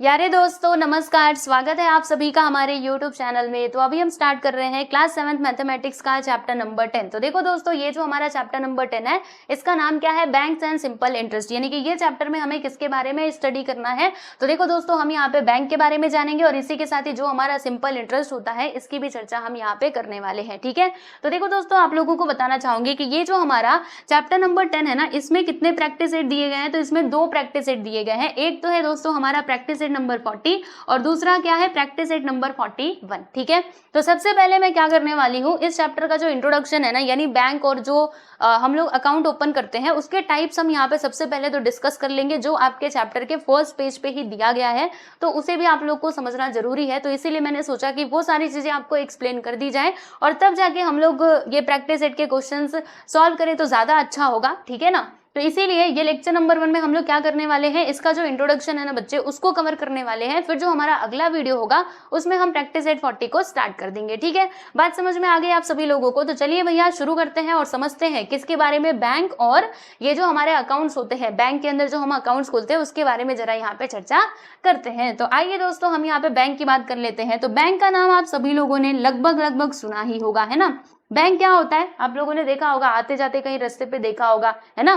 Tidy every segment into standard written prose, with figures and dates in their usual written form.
प्यारे दोस्तों नमस्कार, स्वागत है आप सभी का हमारे YouTube चैनल में। तो अभी हम स्टार्ट कर रहे हैं क्लास 7th मैथमेटिक्स का चैप्टर नंबर 10। तो देखो दोस्तों, ये जो हमारा चैप्टर नंबर 10 है, इसका नाम क्या है? Banks and simple interest. यानी कि ये चैप्टर में हमें किसके बारे में स्टडी करना है? तो देखो दोस्तों, हम यहाँ पे बैंक के बारे में जानेंगे और इसी के साथ ही जो हमारा सिंपल इंटरेस्ट होता है इसकी भी चर्चा हम यहाँ पे करने वाले हैं। ठीक है, तो देखो दोस्तों, आप लोगों को बताना चाहूंगी कि ये जो हमारा चैप्टर नंबर 10 है ना, इसमें कितने प्रैक्टिस सेट दिए गए हैं? तो इसमें 2 प्रैक्टिस सेट दिए गए हैं। एक तो है दोस्तों हमारा प्रैक्टिस सेट नंबर 40 और दूसरा क्या है? Practice set number 41। ठीक है, तो सबसे पहले मैं क्या करने वाली हूँ, इस चैप्टर का जो इंट्रोडक्शन है ना, यानी बैंक और जो हम लोग अकाउंट ओपन करते हैं उसके टाइप्स हम यहाँ पे सबसे पहले तो डिस्कस कर लेंगे, जो आपके चैप्टर के फर्स्ट पेज पे ही दिया गया है, तो उसे भी आप लोग को समझना जरूरी है। तो इसीलिए मैंने सोचा कि वो सारी चीजें आपको एक्सप्लेन कर दी जाए और तब जाके हम लोग ये प्रैक्टिस सेट के क्वेश्चंस सॉल्व करें तो ज्यादा अच्छा होगा। ठीक है ना, तो इसीलिए ये लेक्चर नंबर 1 में हम लोग क्या करने वाले हैं, इसका जो इंट्रोडक्शन है ना बच्चे, उसको कवर करने वाले हैं। फिर जो हमारा अगला वीडियो होगा उसमें हम प्रैक्टिस सेट 40 को स्टार्ट कर देंगे। ठीक है, बात समझ में आ गई आप सभी लोगों को? तो चलिए भैया शुरू करते हैं और समझते हैं किसके बारे में, बैंक और ये जो हमारे अकाउंट्स होते हैं, बैंक के अंदर जो हम अकाउंट्स खोलते हैं उसके बारे में जरा यहाँ पे चर्चा करते हैं। तो आइए दोस्तों, हम यहाँ पे बैंक की बात कर लेते हैं। तो बैंक का नाम आप सभी लोगों ने लगभग सुना ही होगा, है ना। बैंक क्या होता है? आप लोगों ने देखा होगा, आते जाते कहीं रास्ते पे देखा होगा, है ना।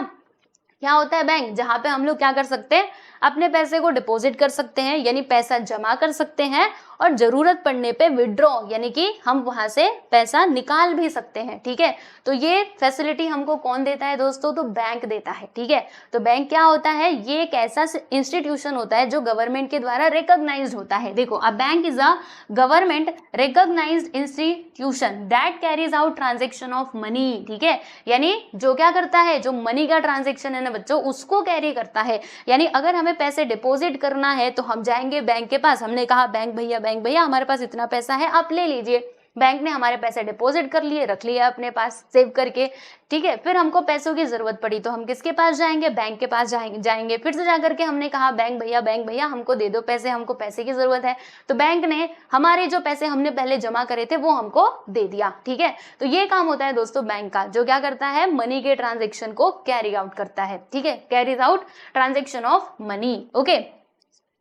क्या होता है बैंक? जहां पे हम लोग क्या कर सकते हैं, अपने पैसे को डिपॉजिट कर सकते हैं, यानी पैसा जमा कर सकते हैं, और जरूरत पड़ने पे विड्रॉ यानी कि हम वहां से पैसा निकाल भी सकते हैं। ठीक है, तो ये फैसिलिटी हमको कौन देता है दोस्तों? तो बैंक देता है। ठीक है, तो बैंक क्या होता है? ये एक ऐसा इंस्टीट्यूशन होता है जो गवर्नमेंट के द्वारा रिकॉग्नाइज्ड होता है। देखो, a bank is a government recognized institution that carries out transaction of money. ठीक है, यानी जो क्या करता है, जो मनी का ट्रांजेक्शन है ना बच्चों, उसको कैरी करता है। यानी अगर हमें पैसे डिपॉजिट करना है तो हम जाएंगे बैंक के पास, हमने कहा बैंक भैया हमारे पास इतना पैसा है, आप ले लीजिए। बैंक ने हमारे पैसे डिपॉजिट कर लिए, रख लिए अपने पास सेव करके। ठीक है, फिर हमको पैसों की जरूरत पड़ी तो हम किसके पास जाएंगे? बैंक के पास जाएंगे। फिर से जाकर के हमने कहा बैंक भैया हमको दे दो पैसे, हमको पैसे की जरूरत है। तो बैंक ने हमारे जो पैसे हमने पहले जमा करे थे वो हमको दे दिया। ठीक है, तो ये काम होता है दोस्तों बैंक का, जो क्या करता है? मनी के ट्रांजेक्शन को कैरी आउट करता है। ठीक है, carries out transaction of money. Okay,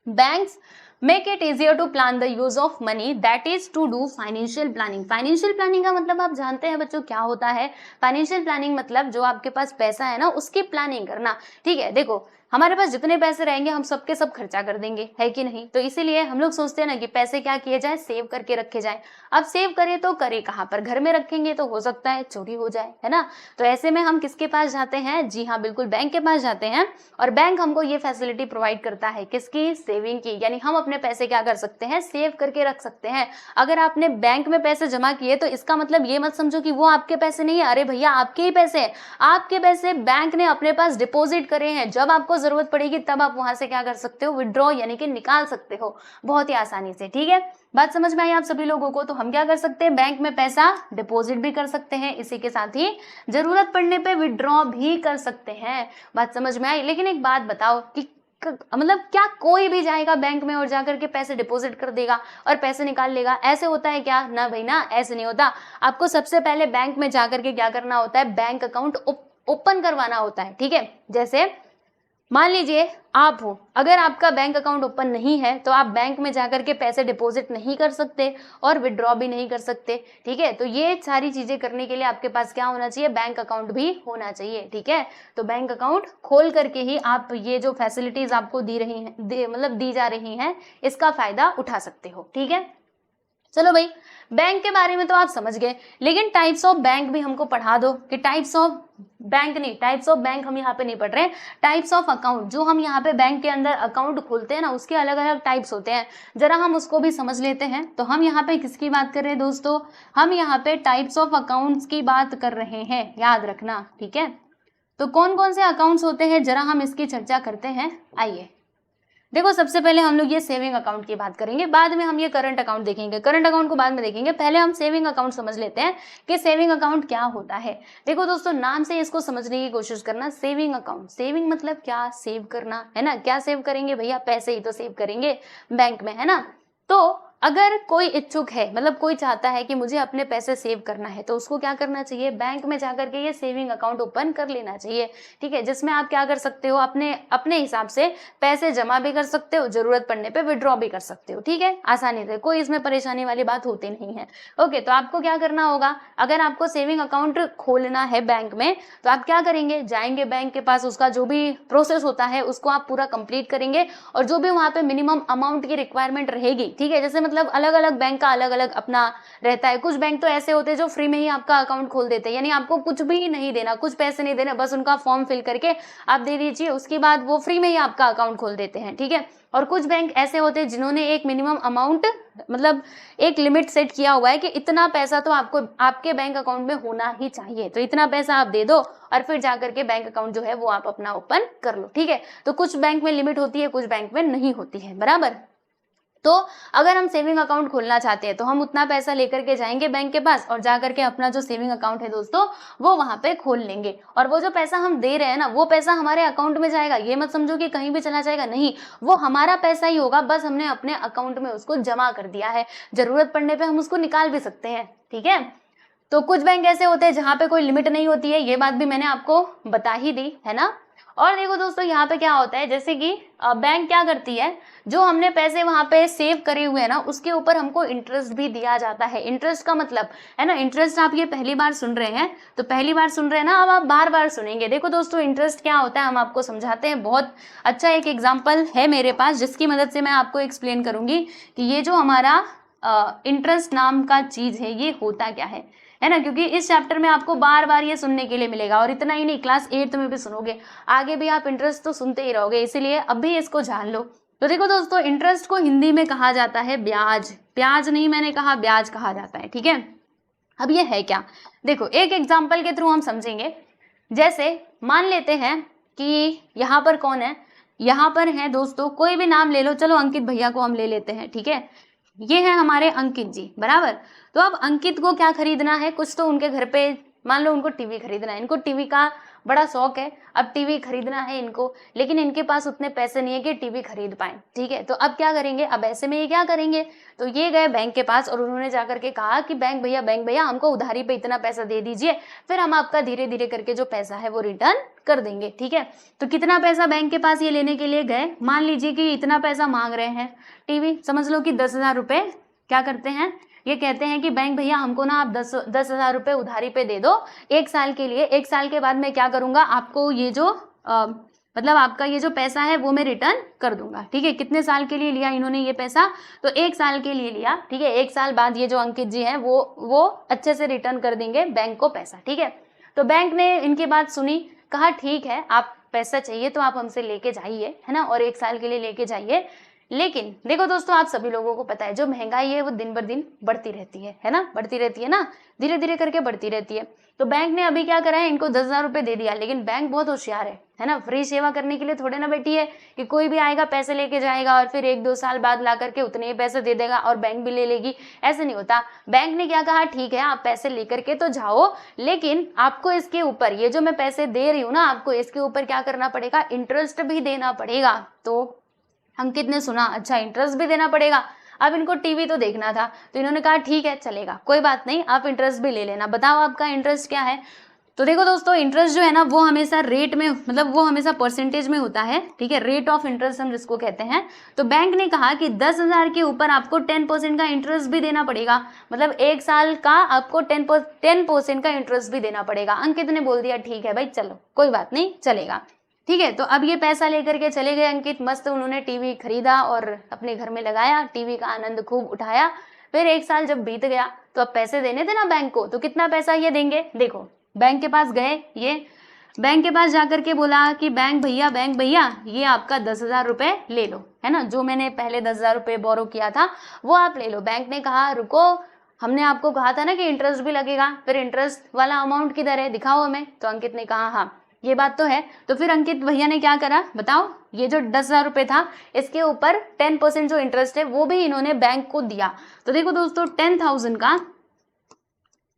banks make it easier to plan the use of money, that is to do financial planning। Financial planning का मतलब आप जानते हैं बच्चों क्या होता है? फाइनेंशियल प्लानिंग मतलब जो आपके पास पैसा है ना उसकी प्लानिंग करना। ठीक है, देखो हमारे पास जितने पैसे रहेंगे हम सबके सब खर्चा कर देंगे, है कि नहीं। तो इसीलिए हम लोग सोचते हैं ना कि पैसे क्या किए जाए, सेव करके रखे जाए। अब सेव करें तो करें कहाँ पर? घर में रखेंगे तो हो सकता है चोरी हो जाए, है ना। तो ऐसे में हम किसके पास जाते हैं? जी हाँ, बिल्कुल बैंक के पास जाते हैं। और बैंक हमको ये फैसिलिटी प्रोवाइड करता है, किसकी? सेविंग की। यानी हम अपने पैसे क्या कर सकते हैं? सेव करके रख सकते हैं। अगर आपने बैंक में पैसे जमा किए तो इसका मतलब ये मत समझो कि वो आपके पैसे नहीं है। अरे भैया, आपके ही पैसे हैं, आपके पैसे बैंक ने अपने पास डिपॉजिट करे हैं। जब आपको जरूरत पड़ेगी तब आप वहां से क्या कर सकते हो? विड्रॉ यानी कि निकाल सकते हो, बहुत ही आसानी से। ठीक है, बात समझ में आई आप सभी लोगों को? तो हम क्या कर सकते हैं? बैंक में पैसा डिपॉजिट भी कर सकते हैं, इसी के साथ ही जरूरत पड़ने पे विड्रॉ भी कर सकते हैं। बात समझ में आई? लेकिन एक बात बताओ कि मतलब क्या कोई भी जाएगा बैंक में और जाकर के पैसे डिपॉजिट कर देगा और पैसे निकाल लेगा? ऐसे होता है क्या? ना भाई ना, ऐसे नहीं होता। आपको सबसे पहले बैंक में जाकर के क्या करना होता है? बैंक अकाउंट ओपन करवाना होता है। ठीक है, जैसे मान लीजिए आप हो, अगर आपका बैंक अकाउंट ओपन नहीं है तो आप बैंक में जाकर के पैसे डिपॉजिट नहीं कर सकते और विड्रॉ भी नहीं कर सकते। ठीक है, तो ये सारी चीजें करने के लिए आपके पास क्या होना चाहिए? बैंक अकाउंट भी होना चाहिए। ठीक है, तो बैंक अकाउंट खोल करके ही आप ये जो फैसिलिटीज आपको दी रही हैं, दी जा रही हैं, इसका फायदा उठा सकते हो। ठीक है, चलो भाई, बैंक के बारे में तो आप समझ गए, लेकिन टाइप्स ऑफ बैंक भी हमको पढ़ा दो कि टाइप्स ऑफ बैंक नहीं, टाइप्स ऑफ बैंक हम यहाँ पे नहीं पढ़ रहे हैं, टाइप्स ऑफ अकाउंट। जो हम यहाँ पे बैंक के अंदर अकाउंट खोलते हैं ना, उसके अलग अलग टाइप्स होते हैं, जरा हम उसको भी समझ लेते हैं। तो हम यहाँ पे किसकी बात कर रहे हैं दोस्तों? हम यहाँ पे टाइप्स ऑफ अकाउंट्स की बात कर रहे हैं, याद रखना। ठीक है, तो कौन कौन से अकाउंट्स होते हैं जरा हम इसकी चर्चा करते हैं। आइए देखो, सबसे पहले हम लोग ये सेविंग अकाउंट की बात करेंगे, बाद में हम ये करंट अकाउंट देखेंगे। करंट अकाउंट को बाद में देखेंगे, पहले हम सेविंग अकाउंट समझ लेते हैं कि सेविंग अकाउंट क्या होता है। देखो दोस्तों, नाम से इसको समझने की कोशिश करना। सेविंग अकाउंट, सेविंग मतलब क्या? सेव करना, है ना। क्या सेव करेंगे भैया? पैसे ही तो सेव करेंगे बैंक में, है ना। तो अगर कोई इच्छुक है, मतलब कोई चाहता है कि मुझे अपने पैसे सेव करना है, तो उसको क्या करना चाहिए, बैंक में जाकर के ये सेविंग अकाउंट ओपन कर लेना चाहिए। ठीक है, जिसमें आप क्या कर सकते हो, अपने अपने हिसाब से पैसे जमा भी कर सकते हो, जरूरत पड़ने पे विड्रॉ भी कर सकते हो। ठीक है, आसानी से, कोई इसमें परेशानी वाली बात होती नहीं है। ओके, तो आपको क्या करना होगा, अगर आपको सेविंग अकाउंट खोलना है बैंक में, तो आप क्या करेंगे, जाएंगे बैंक के पास, उसका जो भी प्रोसेस होता है उसको आप पूरा कंप्लीट करेंगे, और जो भी वहां पे मिनिमम अमाउंट की रिक्वायरमेंट रहेगी, ठीक है, जैसे मतलब अलग अलग बैंक का अलग अलग अपना रहता है। कुछ बैंक तो ऐसे होते हैं जो फ्री में ही आपका अकाउंट खोल देते हैं, यानी आपको कुछ भी नहीं देना, कुछ पैसे नहीं देना, बस उनका फॉर्म फिल करके आप दे दीजिए, उसके बाद वो फ्री में ही आपका अकाउंट खोल देते हैं। ठीक है, और कुछ बैंक ऐसे होते हैं जिन्होंने एक मिनिमम अमाउंट, मतलब एक लिमिट सेट किया हुआ है कि इतना पैसा तो आपको आपके बैंक अकाउंट में होना ही चाहिए, तो इतना पैसा आप दे दो और फिर जाकर के बैंक अकाउंट जो है वो आप अपना ओपन कर लो। ठीक है, तो कुछ बैंक में लिमिट होती है, कुछ बैंक में नहीं होती है, बराबर। तो अगर हम सेविंग अकाउंट खोलना चाहते हैं तो हम उतना पैसा लेकर के जाएंगे बैंक के पास, और जाकर के अपना जो सेविंग अकाउंट है दोस्तों वो वहां पे खोल लेंगे, और वो जो पैसा हम दे रहे हैं ना, वो पैसा हमारे अकाउंट में जाएगा, ये मत समझो कि कहीं भी चला जाएगा, नहीं, वो हमारा पैसा ही होगा, बस हमने अपने अकाउंट में उसको जमा कर दिया है, जरूरत पड़ने पर हम उसको निकाल भी सकते हैं। ठीक है, तो कुछ बैंक ऐसे होते हैं जहां पे कोई लिमिट नहीं होती है, ये बात भी मैंने आपको बता ही दी है ना। और देखो दोस्तों, यहाँ पे क्या होता है, जैसे कि बैंक क्या करती है, जो हमने पैसे वहां पे सेव करे हुए हैं ना, उसके ऊपर हमको इंटरेस्ट भी दिया जाता है। इंटरेस्ट का मतलब है ना, इंटरेस्ट आप ये पहली बार सुन रहे हैं, तो पहली बार सुन रहे हैं ना, अब आप बार बार सुनेंगे। देखो दोस्तों, इंटरेस्ट क्या होता है हम आपको समझाते हैं, बहुत अच्छा एक एग्जाम्पल है मेरे पास, जिसकी मदद से मैं आपको एक्सप्लेन करूंगी कि ये जो हमारा इंटरेस्ट नाम का चीज है ये होता क्या है ना, क्योंकि इस चैप्टर में आपको बार बार ये सुनने के लिए मिलेगा, और इतना ही नहीं, क्लास 8 में भी सुनोगे, आगे भी आप इंटरेस्ट तो सुनते ही रहोगे, इसीलिए अभी इसको जान लो। तो देखो दोस्तों, इंटरेस्ट को हिंदी में कहा जाता है ब्याज, ब्याज नहीं मैंने कहा, ब्याज कहा जाता है। ठीक है, अब ये है क्या, देखो एक एग्जाम्पल के थ्रू हम समझेंगे। जैसे मान लेते हैं कि यहाँ पर कौन है, यहाँ पर है दोस्तों, कोई भी नाम ले लो, चलो अंकित भैया को हम ले लेते हैं। ठीक है, ये है हमारे अंकित जी, बराबर। तो अब अंकित को क्या खरीदना है, कुछ तो उनके घर पे, मान लो उनको टीवी खरीदना है, इनको टीवी का बड़ा शौक है, अब टीवी खरीदना है इनको, लेकिन इनके पास उतने पैसे नहीं है कि टीवी खरीद पाए। ठीक है, तो अब क्या करेंगे, अब ऐसे में ये क्या करेंगे, तो ये गए बैंक के पास और उन्होंने जाकर के कहा कि बैंक भैया हमको उधारी पे इतना पैसा दे दीजिए, फिर हम आपका धीरे धीरे करके जो पैसा है वो रिटर्न कर देंगे। ठीक है, तो कितना पैसा बैंक के पास ये लेने के लिए गए, मान लीजिए कि इतना पैसा मांग रहे हैं, टीवी समझ लो कि 10,000 रुपये, क्या करते हैं, ये कहते हैं कि बैंक भैया हमको ना आप 10,000 रुपये उधारी पे दे दो 1 साल के लिए, 1 साल के बाद मैं क्या करूंगा, आपको ये जो मतलब आपका ये जो पैसा है वो मैं रिटर्न कर दूंगा। ठीक है, कितने साल के लिए लिया इन्होंने ये पैसा, तो 1 साल के लिए लिया। ठीक है, 1 साल बाद ये जो अंकित जी हैं वो अच्छे से रिटर्न कर देंगे बैंक को पैसा। ठीक है, तो बैंक ने इनकी बात सुनी, कहा ठीक है, आप पैसा चाहिए तो आप हमसे लेके जाइए, है ना, और 1 साल के लिए लेके जाइए। लेकिन देखो दोस्तों, आप सभी लोगों को पता है जो महंगाई है वो दिन बर दिन बढ़ती रहती है ना, बढ़ती रहती है ना, धीरे धीरे करके बढ़ती रहती है। तो बैंक ने अभी क्या करा है, इनको 10,000 रुपये दे दिया, लेकिन बैंक बहुत होशियार है ना, फ्री सेवा करने के लिए थोड़े ना बैठी है कि कोई भी आएगा पैसे लेके जाएगा और फिर 1-2 साल बाद ला करके उतने ही पैसे दे देगा और बैंक भी ले लेगी, ऐसे नहीं होता। बैंक ने क्या कहा, ठीक है आप पैसे लेकर के तो जाओ, लेकिन आपको इसके ऊपर, ये जो मैं पैसे दे रही हूँ ना, आपको इसके ऊपर क्या करना पड़ेगा, इंटरेस्ट भी देना पड़ेगा। तो अंकित ने सुना, अच्छा इंटरेस्ट भी देना पड़ेगा, अब इनको टीवी तो देखना था, तो इन्होंने कहा ठीक है चलेगा, कोई बात नहीं, आप इंटरेस्ट भी ले लेना, बताओ आपका इंटरेस्ट क्या है। तो देखो दोस्तों, इंटरेस्ट जो है ना वो हमेशा रेट में, मतलब वो हमेशा परसेंटेज में होता है। ठीक है, रेट ऑफ इंटरेस्ट हम जिसको कहते हैं। तो बैंक ने कहा कि 10,000 के ऊपर आपको 10% का इंटरेस्ट भी देना पड़ेगा, मतलब 1 साल का आपको 10% का इंटरेस्ट भी देना पड़ेगा। अंकित ने बोल दिया ठीक है भाई चलो, कोई बात नहीं, चलेगा। ठीक है, तो अब ये पैसा लेकर के चले गए अंकित, मस्त उन्होंने टीवी खरीदा और अपने घर में लगाया, टीवी का आनंद खूब उठाया। फिर 1 साल जब बीत गया तो अब पैसे देने थे ना बैंक को, तो कितना पैसा ये देंगे, देखो बैंक के पास गए, ये बैंक के पास जाकर के बोला कि बैंक भैया ये आपका 10,000 रुपये ले लो, है ना, जो मैंने पहले 10,000 रुपये बोरो किया था वो आप ले लो। बैंक ने कहा रुको, हमने आपको कहा था ना कि इंटरेस्ट भी लगेगा, फिर इंटरेस्ट वाला अमाउंट किधर है, दिखाओ हमें। तो अंकित ने कहा हाँ ये बात तो है। तो फिर अंकित भैया ने क्या करा बताओ, ये जो 10,000 रुपये था इसके ऊपर 10% जो इंटरेस्ट है वो भी इन्होंने बैंक को दिया। तो देखो दोस्तों, 10,000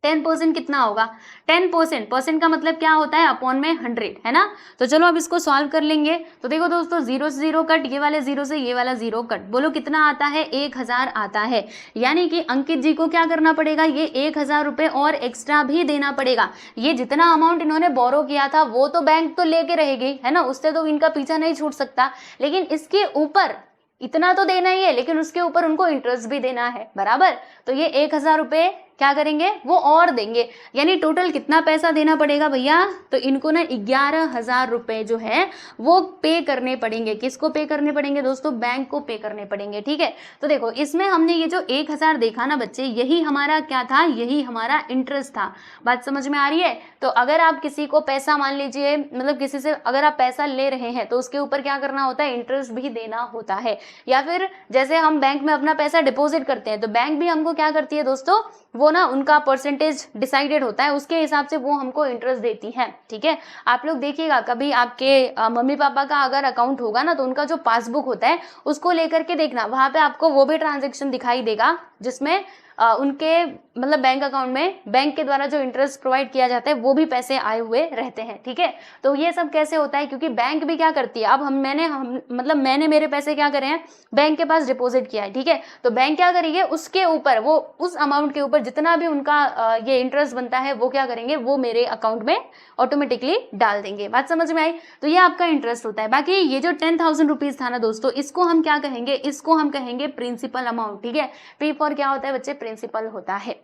10% कितना होगा, 10%, परसेंट का मतलब क्या होता है, अपॉन में 100, है ना। तो चलो अब इसको सॉल्व कर लेंगे। तो देखो दोस्तों, 0 से 0 कट, ये वाले 0 से ये वाला 0 कट, बोलो कितना आता है, 1000 आता है। यानी कि अंकित जी को क्या करना पड़ेगा, ये 1000 रुपये और एक्स्ट्रा भी देना पड़ेगा। ये जितना अमाउंट इन्होंने बोरो किया था वो तो बैंक तो लेके रहेगी, है ना, उससे तो इनका पीछा नहीं छूट सकता, लेकिन इसके ऊपर इतना तो देना ही है, लेकिन उसके ऊपर उनको इंटरेस्ट भी देना है, बराबर। तो ये 1000 रुपये क्या करेंगे, वो और देंगे। यानी टोटल कितना पैसा देना पड़ेगा भैया, तो इनको ना 11,000 रुपये जो है वो पे करने पड़ेंगे। किसको पे करने पड़ेंगे दोस्तों, बैंक को पे करने पड़ेंगे, ठीक है। तो देखो इसमें हमने ये जो 1000 देखा ना बच्चे, यही हमारा क्या था, यही हमारा इंटरेस्ट था। बात समझ में आ रही है। तो अगर आप किसी को पैसा, मान लीजिए मतलब किसी से अगर आप पैसा ले रहे हैं तो उसके ऊपर क्या करना होता है, इंटरेस्ट भी देना होता है। या फिर जैसे हम बैंक में अपना पैसा डिपॉजिट करते हैं तो बैंक भी हमको क्या करती है दोस्तों, वो ना उनका परसेंटेज डिसाइडेड होता है, उसके हिसाब से वो हमको इंटरेस्ट देती है, ठीक है। आप लोग देखिएगा कभी आपके मम्मी पापा का अगर अकाउंट होगा ना, तो उनका जो पासबुक होता है उसको लेकर के देखना, वहां पे आपको वो भी ट्रांजेक्शन दिखाई देगा जिसमें उनके मतलब बैंक अकाउंट में बैंक के द्वारा जो इंटरेस्ट प्रोवाइड किया जाता है वो भी पैसे आए हुए रहते हैं, ठीक है। तो ये सब कैसे होता है, क्योंकि बैंक भी क्या करती है, अब मैंने मेरे पैसे क्या करे हैं, बैंक के पास डिपॉजिट किया है, ठीक है। तो बैंक क्या करेंगे, उसके ऊपर वो उस अमाउंट के ऊपर जितना भी उनका ये इंटरेस्ट बनता है वो क्या करेंगे, वो मेरे अकाउंट में ऑटोमेटिकली डाल देंगे। बात समझ में आई। तो ये आपका इंटरेस्ट होता है। बाकी ये जो 10,000 रुपीज था ना दोस्तों, इसको हम क्या कहेंगे, इसको हम कहेंगे प्रिंसिपल अमाउंट, ठीक है। पी फॉर क्या होता है बच्चे, प्रिंसिपल होता है,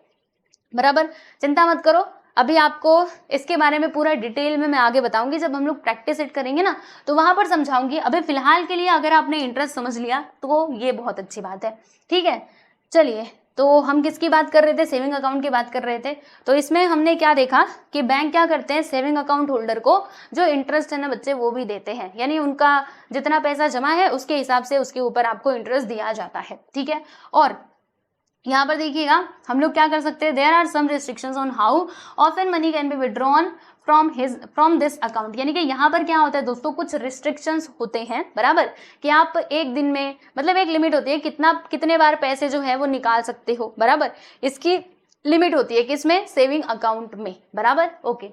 बराबर। चिंता मत करो, अभी आपको इसके बारे में पूरा डिटेल में मैं आगे बताऊंगी, जब हम लोग प्रैक्टिस सेट करेंगे ना तो वहां पर समझाऊंगी। अभी फिलहाल के लिए अगर आपने इंटरेस्ट समझ लिया तो ये बहुत अच्छी बात है, ठीक है। चलिए, तो हम किसकी बात कर रहे थे, सेविंग अकाउंट की बात कर रहे थे। तो इसमें हमने क्या देखा कि बैंक क्या करते हैं, सेविंग अकाउंट होल्डर को जो इंटरेस्ट है ना बच्चे वो भी देते हैं, यानी उनका जितना पैसा जमा है उसके हिसाब से उसके ऊपर आपको इंटरेस्ट दिया जाता है, ठीक है। और यहाँ पर देखिएगा हम लोग क्या कर सकते हैं, there are some restrictions on how often money can be withdrawn from this account. यानी कि यहाँ पर क्या होता है दोस्तों, कुछ रिस्ट्रिक्शंस होते हैं, बराबर, कि आप एक दिन में मतलब एक लिमिट होती है कितने बार पैसे जो है वो निकाल सकते हो, बराबर। इसकी लिमिट होती है किसमें, सेविंग अकाउंट में, बराबर। Okay,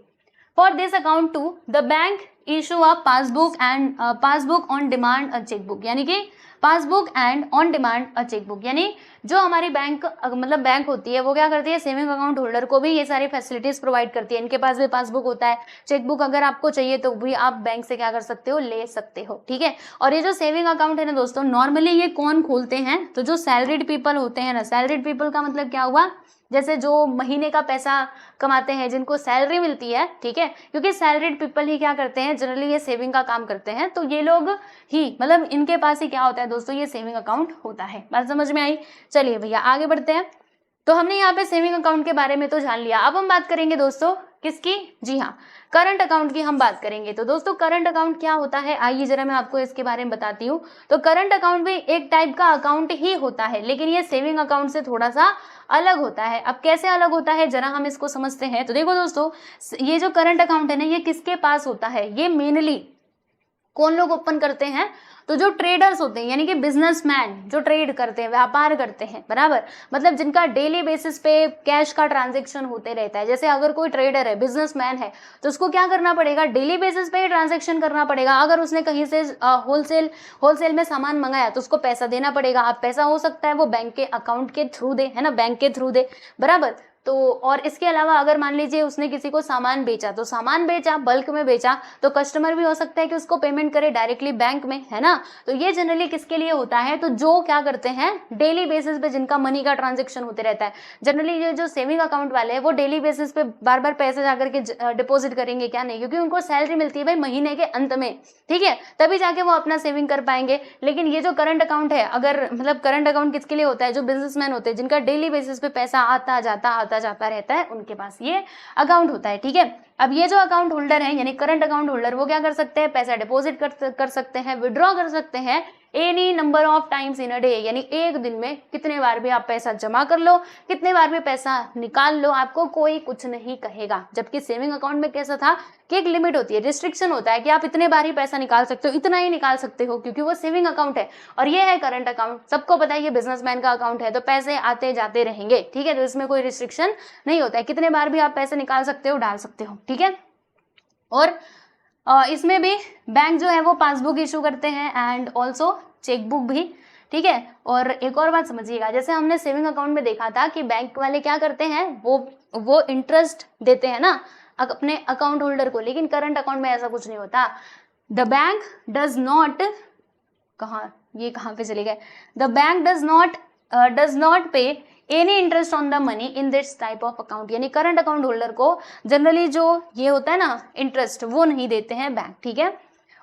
for this account to the bank issue a passbook on demand a chequebook. यानी कि passbook and on demand a chequebook, यानी जो हमारी बैंक मतलब बैंक होती है वो क्या करती है, सेविंग अकाउंट होल्डर को भी ये सारी फैसिलिटीज प्रोवाइड करती है। इनके पास भी पासबुक होता है, चेकबुक अगर आपको चाहिए तो भी आप बैंक से क्या कर सकते हो, ले सकते हो, ठीक है। और ये जो सेविंग अकाउंट है ना दोस्तों, नॉर्मली ये कौन खोलते हैं, तो जो सैलरीड पीपल होते हैं ना। सैलरीड पीपल का मतलब क्या हुआ, जैसे जो महीने का पैसा कमाते हैं, जिनको सैलरी मिलती है, ठीक है, क्योंकि सैलरीड पीपल ही क्या करते हैं, जनरली ये सेविंग का काम करते हैं, तो ये लोग ही मतलब इनके पास ही क्या होता है दोस्तों, ये सेविंग अकाउंट होता है। बात समझ में आई। चलिए भैया आगे बढ़ते हैं। तो हमने यहाँ पे सेविंग अकाउंट के बारे में तो जान लिया, अब हम बात करेंगे दोस्तों किसकी, जी हाँ, करंट अकाउंट की हम बात करेंगे। तो दोस्तों करंट अकाउंट क्या होता है, आइए जरा मैं आपको इसके बारे में बताती हूँ। तो करंट अकाउंट भी एक टाइप का अकाउंट ही होता है, लेकिन ये सेविंग अकाउंट से थोड़ा सा अलग होता है। अब कैसे अलग होता है जरा हम इसको समझते हैं। तो देखो दोस्तों, ये जो करंट अकाउंट है ना, ये किसके पास होता है, ये मेनली कौन लोग ओपन करते हैं, तो जो ट्रेडर्स होते हैं, यानी कि बिजनेसमैन जो ट्रेड करते हैं, व्यापार करते हैं, बराबर, मतलब जिनका डेली बेसिस पे कैश का ट्रांजैक्शन होते रहता है। जैसे अगर कोई ट्रेडर है, बिजनेसमैन है, तो उसको क्या करना पड़ेगा, डेली बेसिस पे ही ट्रांजैक्शन करना पड़ेगा। अगर उसने कहीं से होलसेल में सामान मंगाया तो उसको पैसा देना पड़ेगा। अब पैसा हो सकता है वो बैंक के अकाउंट के थ्रू दे, है ना, बैंक के थ्रू दे, बराबर। तो और इसके अलावा अगर मान लीजिए उसने किसी को सामान बेचा, तो सामान बेचा, बल्क में बेचा, तो कस्टमर भी हो सकता है कि उसको पेमेंट करे डायरेक्टली बैंक में, है ना। तो ये जनरली किसके लिए होता है, तो जो क्या करते हैं डेली बेसिस पे, जिनका मनी का ट्रांजेक्शन होते रहता है। जनरली ये जो सेविंग अकाउंट वाले हैं वो डेली बेसिस पे बार बार पैसे जाकर के डिपॉजिट करेंगे क्या, नहीं, क्योंकि उनको सैलरी मिलती है भाई महीने के अंत में, ठीक है, तभी जाके वो अपना सेविंग कर पाएंगे। लेकिन ये जो करंट अकाउंट है, अगर मतलब करंट अकाउंट किसके लिए होता है, जो बिजनेसमैन होते हैं, जिनका डेली बेसिस पे पैसा आता जाता रहता है, उनके पास ये अकाउंट होता है, ठीक है। अब ये जो अकाउंट होल्डर है, यानी करंट अकाउंट होल्डर, वो क्या कर सकते हैं, पैसा डिपॉजिट कर सकते हैं, विड्रॉ कर सकते हैं, any number of times in a day, यानी एक दिन में कितने बार भी आप पैसा जमा कर लो, कितने बार भी पैसा निकाल लो, आपको कोई कुछ नहीं कहेगा। जबकि सेविंग अकाउंट में कैसा था कि एक लिमिट होती है, रिस्ट्रिक्शन होता है कि आप इतने बार ही पैसा निकाल सकते हो, इतना ही निकाल सकते हो, क्योंकि वो सेविंग अकाउंट है। और ये है करंट अकाउंट, सबको पता है ये बिजनेसमैन का अकाउंट है, तो पैसे आते जाते रहेंगे, ठीक है। तो इसमें कोई रिस्ट्रिक्शन नहीं होता है, कितने बार भी आप पैसे निकाल सकते हो, डाल सकते हो, ठीक है। और इसमें भी बैंक जो है वो पासबुक इशू करते हैं एंड ऑल्सो चेकबुक भी, ठीक है। और एक और बात समझिएगा, जैसे हमने सेविंग अकाउंट में देखा था कि बैंक वाले क्या करते हैं, वो इंटरेस्ट देते हैं ना अपने अकाउंट होल्डर को, लेकिन करंट अकाउंट में ऐसा कुछ नहीं होता। द बैंक डज नॉट, कहाँ पे चले गए, द बैंक डज नॉट पे any interest on the money in this type of account, यानी करंट अकाउंट होल्डर को जनरली जो ये होता है ना इंटरेस्ट, वो नहीं देते हैं बैंक, ठीक है।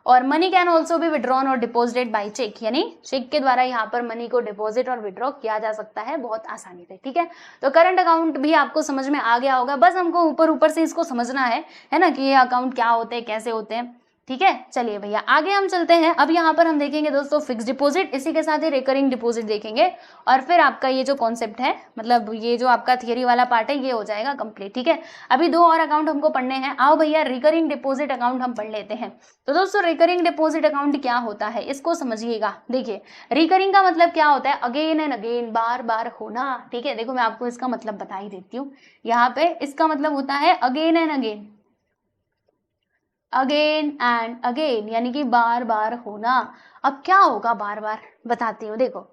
और money can also be withdrawn और डिपोजिटेड बाई चेक, यानी चेक के द्वारा यहाँ पर मनी को डिपॉजिट और विड्रॉ किया जा सकता है बहुत आसानी से, ठीक है। तो करंट अकाउंट भी आपको समझ में आ गया होगा, बस हमको ऊपर ऊपर से इसको समझना है ना, कि ये अकाउंट क्या होते हैं, कैसे होते हैं, ठीक है। चलिए भैया आगे हम चलते हैं। अब यहाँ पर हम देखेंगे दोस्तों फिक्स डिपॉजिट, इसी के साथ ही रिकरिंग डिपॉजिट देखेंगे, और फिर आपका ये जो कॉन्सेप्ट है, मतलब ये जो आपका थियरी वाला पार्ट है, ये हो जाएगा कंप्लीट, ठीक है। अभी 2 और अकाउंट हमको पढ़ने हैं। आओ भैया रिकरिंग डिपॉजिट अकाउंट हम पढ़ लेते हैं। तो दोस्तों रिकरिंग डिपॉजिट अकाउंट क्या होता है, इसको समझिएगा। देखिए रिकरिंग का मतलब क्या होता है, अगेन एंड अगेन, बार बार होना, ठीक है। देखो मैं आपको इसका मतलब बता ही देती हूँ। यहाँ पे इसका मतलब होता है again and again, again and again, यानी कि बार बार होना। अब क्या होगा बार बार, बताती हूँ। देखो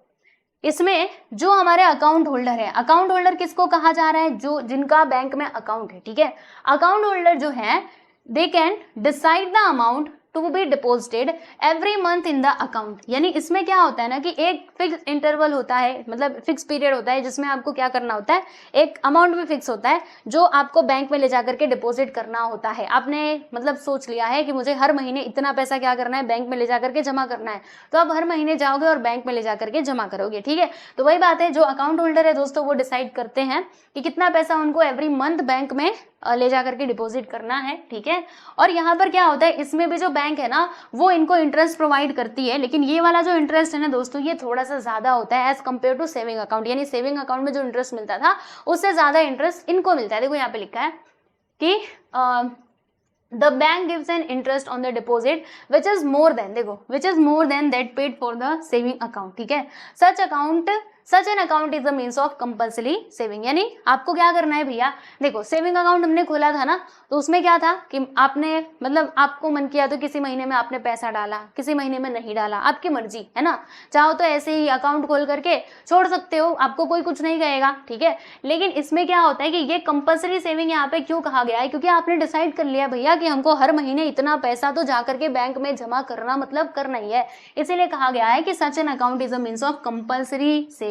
इसमें जो हमारे अकाउंट होल्डर है, अकाउंट होल्डर किसको कहा जा रहा है, जो जिनका बैंक में अकाउंट है, ठीक है। अकाउंट होल्डर जो है they can decide the amount to be deposited every month in the account, यानी इसमें क्या होता है ना कि एक फिक्स इंटरवल होता है, मतलब फिक्स पीरियड होता है, जिसमें आपको क्या करना होता है, एक अमाउंट भी फिक्स होता है जो आपको बैंक में ले जाकर के डिपॉजिट करना होता है। आपने मतलब सोच लिया है कि मुझे हर महीने इतना पैसा क्या करना है, बैंक में ले जाकर के जमा करना है, तो आप हर महीने जाओगे और बैंक में ले जाकर के जमा करोगे, ठीक है। तो वही बात है, जो अकाउंट होल्डर है दोस्तों वो डिसाइड करते हैं कि कितना पैसा उनको एवरी मंथ बैंक में ले जाकर के डिपॉजिट करना है, ठीक है। और यहाँ पर क्या होता है, इसमें भी जो बैंक है ना वो इनको इंटरेस्ट प्रोवाइड करती है, लेकिन ये वाला जो इंटरेस्ट है ना दोस्तों ये थोड़ा सा ज्यादा होता है as compared to saving account, यानी सेविंग अकाउंट में जो इंटरेस्ट मिलता था उससे ज्यादा इंटरेस्ट इनको मिलता है। देखो यहाँ पे लिखा है कि the bank gives an interest on the deposit which is more than, देखो which is more than that paid for the saving account, ठीक है। Such an account is the means of compulsory saving, यानी आपको क्या करना है भैया, देखो सेविंग अकाउंट हमने खोला था ना, तो उसमें क्या था कि आपने मतलब आपको मन किया तो किसी महीने में आपने पैसा डाला, किसी महीने में नहीं डाला, आपकी मर्जी है ना। चाहो तो ऐसे ही अकाउंट खोल करके छोड़ सकते हो, आपको कोई कुछ नहीं कहेगा, ठीक है। लेकिन इसमें क्या होता है कि ये कंपल्सरी सेविंग यहाँ पे क्यों कहा गया है, क्योंकि आपने डिसाइड कर लिया भैया कि हमको हर महीने इतना पैसा तो जाकर के बैंक में जमा करना, मतलब करना ही है, इसीलिए कहा गया है कि सच an account is a means of compulsory saving.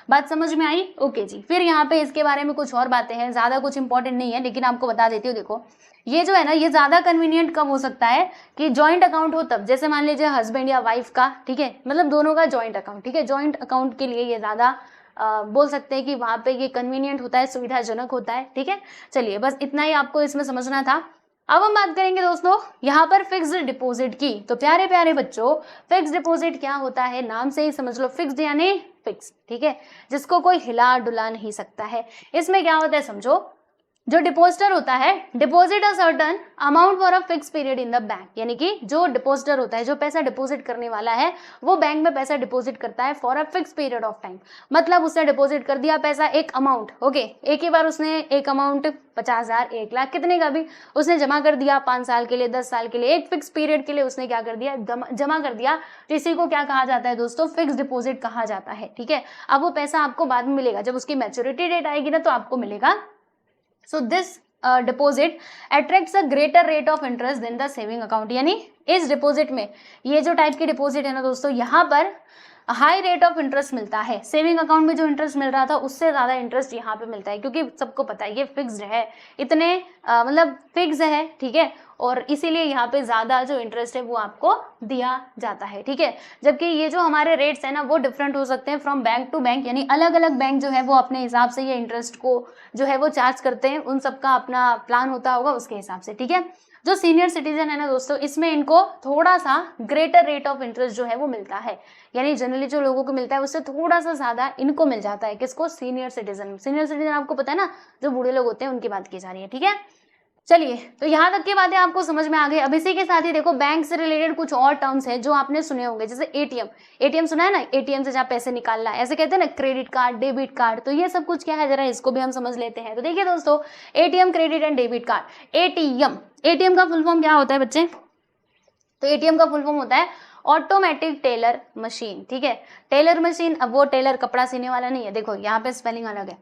बात समझ में आई? ओके जी। फिर यहाँ पे इसके बारे में कुछ और बातें हैं, ज्यादा कुछ इंपॉर्टेंट नहीं है, लेकिन आपको बता देती हूँ। देखो ये जो है ना ये ज्यादा कन्वीनियंट कब हो सकता है कि जॉइंट अकाउंट हो तब, जैसे मान लीजिए हस्बैंड या वाइफ का, ठीक है, मतलब दोनों का जॉइंट अकाउंट, ठीक है। जॉइंट अकाउंट के लिए ये ज्यादा बोल सकते हैं कि वहां पे ये कन्वीनियंट होता है, सुविधाजनक होता है, ठीक है। चलिए बस इतना ही आपको इसमें समझना था। अब हम बात करेंगे दोस्तों यहाँ पर फिक्स्ड डिपॉजिट की। तो प्यारे प्यारे बच्चों फिक्स्ड डिपॉजिट क्या होता है, नाम से ही समझ लो, फिक्स्ड यानी फिक्स, ठीक है, जिसको कोई हिला डुला नहीं सकता है। इसमें क्या होता है समझो, जो डिपॉजिटर होता है deposit a certain amount for a fix period in the bank, यानी कि जो डिपॉजिटर होता है, जो पैसा डिपॉजिट करने वाला है, वो बैंक में पैसा डिपॉजिट करता है for a fix period of time. मतलब उसने डिपॉजिट कर दिया पैसा, एक अमाउंट, ओके, एक ही बार उसने एक अमाउंट 50,000, 1 लाख, कितने का भी उसने जमा कर दिया, 5 साल के लिए, 10 साल के लिए, एक फिक्स पीरियड के लिए उसने क्या कर दिया, जमा कर दिया। तो इसी को क्या कहा जाता है दोस्तों, फिक्स डिपॉजिट कहा जाता है, ठीक है। अब वो पैसा आपको बाद में मिलेगा, जब उसकी मैच्योरिटी डेट आएगी ना तो आपको मिलेगा। So this deposit attracts a greater rate of interest than the saving account, यानी इस डिपॉजिट में, ये जो टाइप की डिपॉजिट है ना दोस्तों, यहाँ पर हाई रेट ऑफ इंटरेस्ट मिलता है। सेविंग अकाउंट में जो इंटरेस्ट मिल रहा था उससे ज्यादा इंटरेस्ट यहाँ पे मिलता है, क्योंकि सबको पता है ये फिक्स्ड है, इतने मतलब फिक्स है, ठीक है, और इसीलिए यहाँ पे ज्यादा जो इंटरेस्ट है वो आपको दिया जाता है, ठीक है। जबकि ये जो हमारे रेट्स है ना वो डिफरेंट हो सकते हैं फ्रॉम बैंक टू बैंक, यानी अलग अलग बैंक जो है वो अपने हिसाब से ये इंटरेस्ट को जो है वो चार्ज करते हैं, उन सबका अपना प्लान होता होगा उसके हिसाब से, ठीक है। जो सीनियर सिटीजन है ना दोस्तों, इसमें इनको थोड़ा सा ग्रेटर रेट ऑफ इंटरेस्ट जो है वो मिलता है, यानी जनरली जो लोगों को मिलता है उससे थोड़ा सा ज्यादा इनको मिल जाता है। किसको? Senior citizen. सीनियर सिटीजन आपको पता है ना, जो बूढ़े लोग होते हैं उनकी बात की जा रही है, ठीक है। चलिए, तो यहाँ तक की बातें आपको समझ में आ गई। अब इसी के साथ ही देखो बैंक से रिलेटेड कुछ और टर्म्स हैं जो आपने सुने होंगे, जैसे एटीएम। एटीएम सुना है ना, एटीएम से जहाँ पैसे निकालना है, ऐसे कहते हैं ना, क्रेडिट कार्ड, डेबिट कार्ड। तो ये सब कुछ क्या है, जरा इसको भी हम समझ लेते हैं। तो देखिए दोस्तों, ATM, credit and debit card. ATM, ATM का फुल फॉर्म क्या होता है बच्चे? तो एटीएम का फुल फॉर्म होता है ऑटोमेटिक टेलर मशीन, ठीक है। टेलर मशीन, अब वो टेलर कपड़ा सीने वाला नहीं है, देखो यहाँ पे स्पेलिंग अलग है,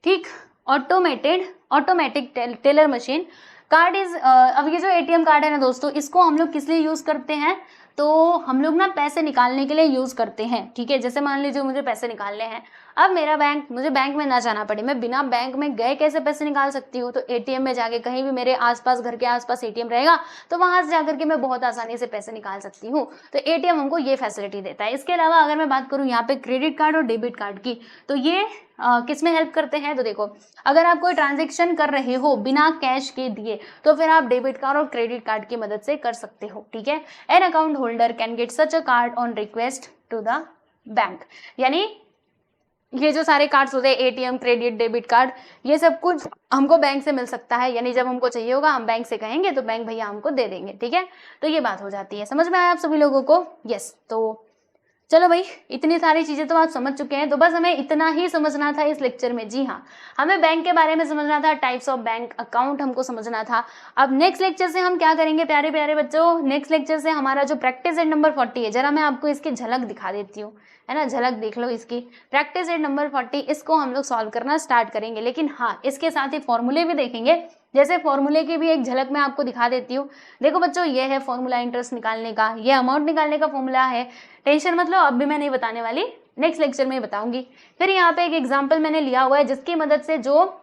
ठीक। Automatic teller machine card is, अब ये जो एटीएम कार्ड है ना दोस्तों, इसको हम लोग किस लिए यूज करते हैं? तो हम लोग ना पैसे निकालने के लिए यूज करते हैं, ठीक है। जैसे मान लीजिए मुझे पैसे निकालने हैं, अब मेरा बैंक, मुझे बैंक में ना जाना पड़े, मैं बिना बैंक में गए कैसे पैसे निकाल सकती हूँ? तो एटीएम में जाके, कहीं भी मेरे आसपास, घर के आसपास एटीएम रहेगा तो वहां से जाकर के मैं बहुत आसानी से पैसे निकाल सकती हूँ। तो एटीएम हमको ये फैसिलिटी देता है। इसके अलावा अगर मैं बात करूँ यहाँ पे क्रेडिट कार्ड और डेबिट कार्ड की, तो ये किस में हेल्प करते हैं? तो देखो, अगर आप कोई ट्रांजेक्शन कर रहे हो बिना कैश के दिए, तो फिर आप डेबिट कार्ड और क्रेडिट कार्ड की मदद से कर सकते हो, ठीक है। An account holder can get such a card on request to the bank, यानी ये जो सारे कार्ड्स होते हैं, एटीएम, क्रेडिट, डेबिट कार्ड, ये सब कुछ हमको बैंक से मिल सकता है, यानी जब हमको चाहिए होगा हम बैंक से कहेंगे तो बैंक भैया हमको दे देंगे, ठीक है। तो ये बात हो जाती है। समझ में आया आप सभी लोगों को? यस। तो चलो भाई, इतनी सारी चीजें तो आप समझ चुके हैं, तो बस हमें इतना ही समझना था इस लेक्चर में। जी हाँ, हमें बैंक के बारे में समझना था, टाइप्स ऑफ बैंक अकाउंट हमको समझना था। अब नेक्स्ट लेक्चर से हम क्या करेंगे प्यारे प्यारे बच्चों? नेक्स्ट लेक्चर से हमारा जो प्रैक्टिस सेट नंबर 40 है, जरा मैं आपको इसकी झलक दिखा देती हूँ, है ना, झलक देख लो इसकी। प्रैक्टिस सेट नंबर 40, इसको हम लोग सॉल्व करना स्टार्ट करेंगे, लेकिन हाँ, इसके साथ ही फॉर्मूले भी देखेंगे। जैसे फॉर्मूले की भी एक झलक मैं आपको दिखा देती हूँ। देखो बच्चों, ये है फॉर्मूला इंटरेस्ट निकालने का, ये अमाउंट निकालने का फॉर्मूला है। टेंशन मत लो, अब भी मैं नहीं बताने वाली, नेक्स्ट लेक्चर में ही बताऊंगी। फिर यहाँ पे एक एग्जाम्पल मैंने लिया हुआ है, जिसकी मदद से जो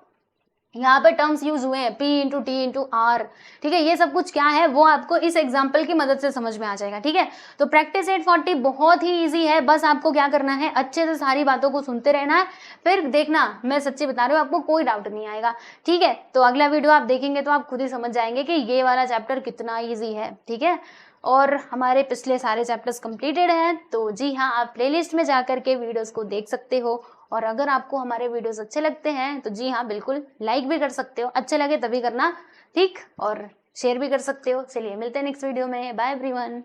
यहाँ पे टर्म्स यूज हुए हैं, P into T into R, ठीक है, ये सब कुछ क्या है वो आपको इस एग्जाम्पल की मदद से समझ में आ जाएगा, ठीक है। तो प्रैक्टिस 840 बहुत ही इजी है, बस आपको क्या करना है, अच्छे से सारी बातों को सुनते रहना है, फिर देखना, मैं सच्ची बता रही हूँ, आपको कोई डाउट नहीं आएगा, ठीक है। तो अगला वीडियो आप देखेंगे तो आप खुद ही समझ जाएंगे कि ये वाला चैप्टर कितना ईजी है, ठीक है। और हमारे पिछले सारे चैप्टर्स कंप्लीटेड हैं, तो जी हाँ, आप प्लेलिस्ट में जाकर के वीडियोस को देख सकते हो। और अगर आपको हमारे वीडियोस अच्छे लगते हैं तो जी हाँ, बिल्कुल लाइक भी कर सकते हो, अच्छे लगे तभी करना, ठीक, और शेयर भी कर सकते हो। चलिए, मिलते हैं नेक्स्ट वीडियो में, बाय एवरीवन।